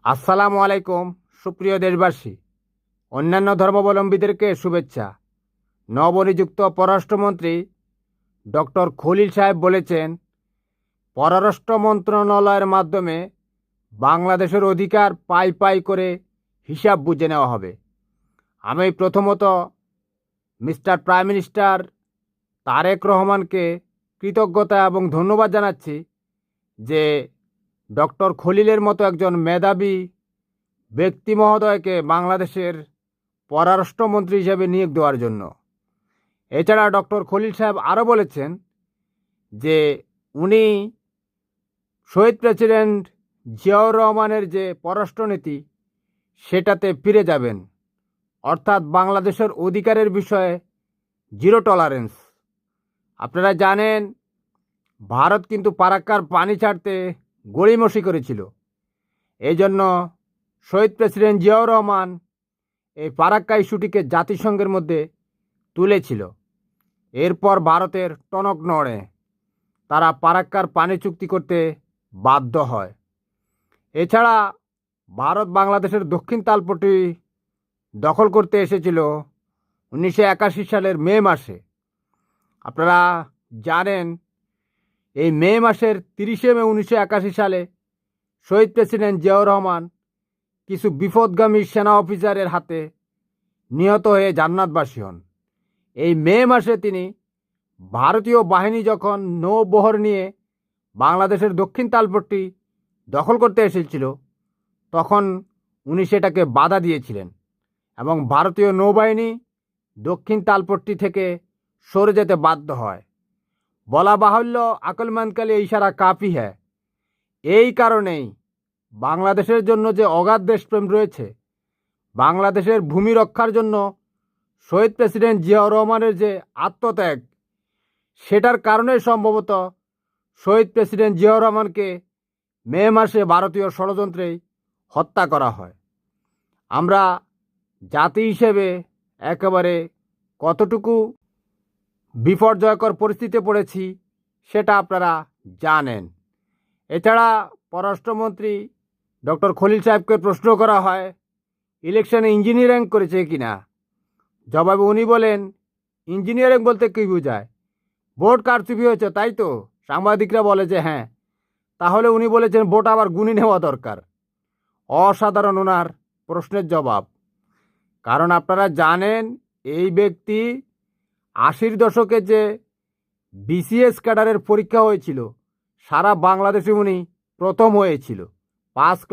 আসসালামু আলাইকুম সুপ্রিয় দেশবাসী, অন্যান্য ধর্মাবলম্বীদেরকে শুভেচ্ছা। নবনিযুক্ত পররাষ্ট্রমন্ত্রী ডক্টর খলিল সাহেব বলেছেন, পররাষ্ট্র মন্ত্রণালয়ের মাধ্যমে বাংলাদেশের অধিকার পাই পাই করে হিসাব বুঝে নেওয়া হবে। আমি প্রথমত মিস্টার প্রাইম মিনিস্টার তারেক রহমানকে কৃতজ্ঞতা এবং ধন্যবাদ জানাচ্ছি যে ডক্টর খলিলের মতো একজন মেধাবী ব্যক্তি মহোদয়কে বাংলাদেশের পররাষ্ট্রমন্ত্রী হিসেবে নিয়োগ দেওয়ার জন্য। এছাড়া ডক্টর খলিল সাহেব আরও বলেছেন যে উনি শহীদ প্রেসিডেন্ট জিয়াউর রহমানের যে পররাষ্ট্রনীতি সেটাতে ফিরে যাবেন, অর্থাৎ বাংলাদেশের অধিকারের বিষয়ে জিরো টলারেন্স। আপনারা জানেন ভারত কিন্তু ফারাক্কার পানি ছাড়তে গড়িমসি করেছিল। এই জন্য শহীদ প্রেসিডেন্ট জিয়াউর রহমান এই ফারাক্কা ইস্যুটিকে জাতিসংঘের মধ্যে তুলেছিল। এরপর ভারতের টনক নড়ে, তারা ফারাক্কার পানি চুক্তি করতে বাধ্য হয়। এছাড়া ভারত বাংলাদেশের দক্ষিণ তালপট্টি দখল করতে এসেছিল 1981 সালের মে মাসে। আপনারা জানেন এই মে মাসের 30শে মে 1981 সালে শহীদ প্রেসিডেন্ট জিয়াউর রহমান কিছু বিপদগামী সেনা অফিসারের হাতে নিহত হয়ে জান্নাতবাসী হন। এই মে মাসে তিনি ভারতীয় বাহিনী যখন নৌবহর নিয়ে বাংলাদেশের দক্ষিণ তালপট্টি দখল করতে এসেছিল, তখন উনি সেটাকে বাধা দিয়েছিলেন এবং ভারতীয় নৌবাহিনী দক্ষিণ তালপট্টি থেকে সরে যেতে বাধ্য হয়। বলা বাহুল্য, আকলমানকালে ইশারা কাফি হ্যায়। এই কারণেই বাংলাদেশের জন্য যে অগাধ দেশপ্রেম রয়েছে, বাংলাদেশের ভূমি রক্ষার জন্য শহীদ প্রেসিডেন্ট জিয়াউর রহমানের যে আত্মত্যাগ, সেটার কারণে সম্ভবত শহীদ প্রেসিডেন্ট জিয়াউর রহমানকে মে মাসে ভারতীয় ষড়যন্ত্রেই হত্যা করা হয়। আমরা জাতি হিসেবে একেবারে কতটুকু বিপর্যয়কর পরিস্থিতিতে পড়েছি সেটা আপনারা জানেন। এছাড়া পররাষ্ট্রমন্ত্রী ডক্টর খলিল সাহেবকে প্রশ্ন করা হয় ইলেকশনে ইঞ্জিনিয়ারিং করেছে কিনা। জবাবে উনি বলেন, ইঞ্জিনিয়ারিং বলতে কী বোঝায়? ভোট কারচুপি হয়েছে তাই তো? সাংবাদিকরা বলে যে হ্যাঁ। তাহলে উনি বলেছেন ভোট আবার গুনি নেওয়া দরকার। অসাধারণ ওনার প্রশ্নের জবাব। কারণ আপনারা জানেন এই ব্যক্তি 80-র দশকে যে বিসিএস ক্যাডারের পরীক্ষা হয়েছিল, সারা বাংলাদেশে উনি প্রথম হয়েছিল। 5 ক্লাস